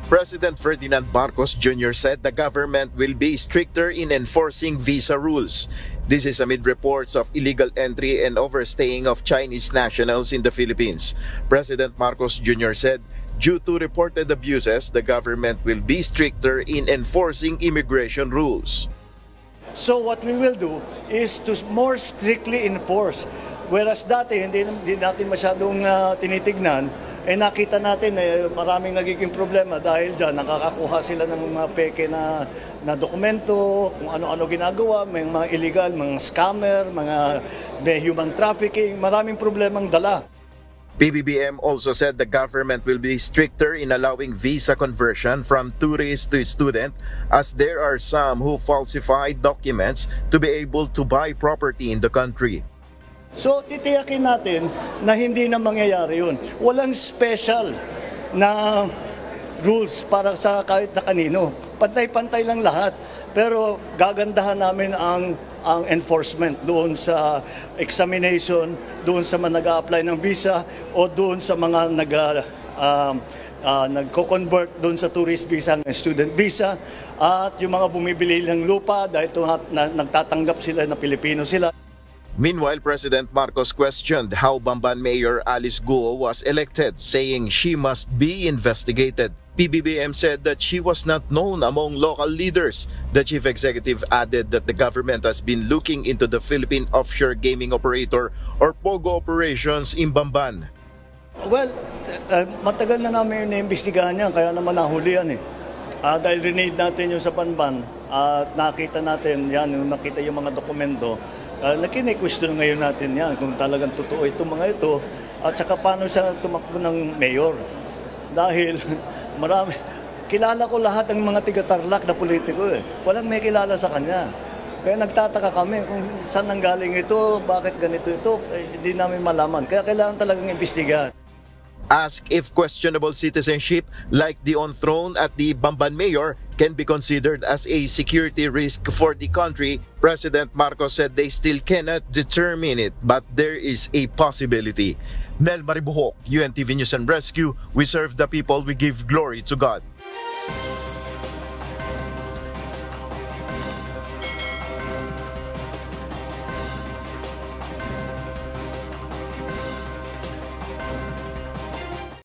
President Ferdinand Marcos Jr. said the government will be stricter in enforcing visa rules. This is amid reports of illegal entry and overstaying of Chinese nationals in the Philippines. President Marcos Jr. said, due to reported abuses, the government will be stricter in enforcing immigration rules. So what we will do is to more strictly enforce. Whereas dati hindi natin masyadong tinitignan, nakita natin maraming nagiging problema dahil dyan nakakakuha sila ng mga peke na dokumento, kung ano-ano ginagawa, may mga illegal, mga scammer, may human trafficking, maraming problemang dala. PBBM also said the government will be stricter in allowing visa conversion from tourist to student as there are some who falsify documents to be able to buy property in the country. So titiyakin natin na hindi na mangyayari yun. Walang special na rules para sa kahit na kanino. Pantay-pantay lang lahat. Pero gagandahan namin ang enforcement doon sa examination, doon sa mga nag-a-apply ng visa o doon sa mga nagko-convert doon sa tourist visa ng student visa at yung mga bumibili ng lupa dahil nagtatanggap sila na Pilipino sila. Meanwhile, President Marcos questioned how Bamban Mayor Alice Guo was elected, saying she must be investigated. PBBM said that she was not known among local leaders. The chief executive added that the government has been looking into the Philippine offshore gaming operator or POGO operations in Bamban. Well, matagal na namin iniimbestigahan yan, kaya naman nahuli yan dahil rinade natin yung sa Bamban at nakita natin yan, nakita yung mga dokumento. Nakine-question ngayon natin yan kung talagang totoo itong mga ito at saka paano siya tumakbo ng mayor. Dahil kilala ko lahat ng mga tiga-Tarlac na politiko Walang may kilala sa kanya. Kaya nagtataka kami kung saan nanggaling ito, bakit ganito ito, hindi namin malaman. Kaya kailangan talagang imbestigahan. Asked if questionable citizenship like the on throne at the Bamban mayor can be considered as a security risk for the country, President Marcos said they still cannot determine it, but there is a possibility. Nel Maribuhok, UNTV News and Rescue, we serve the people, we give glory to God.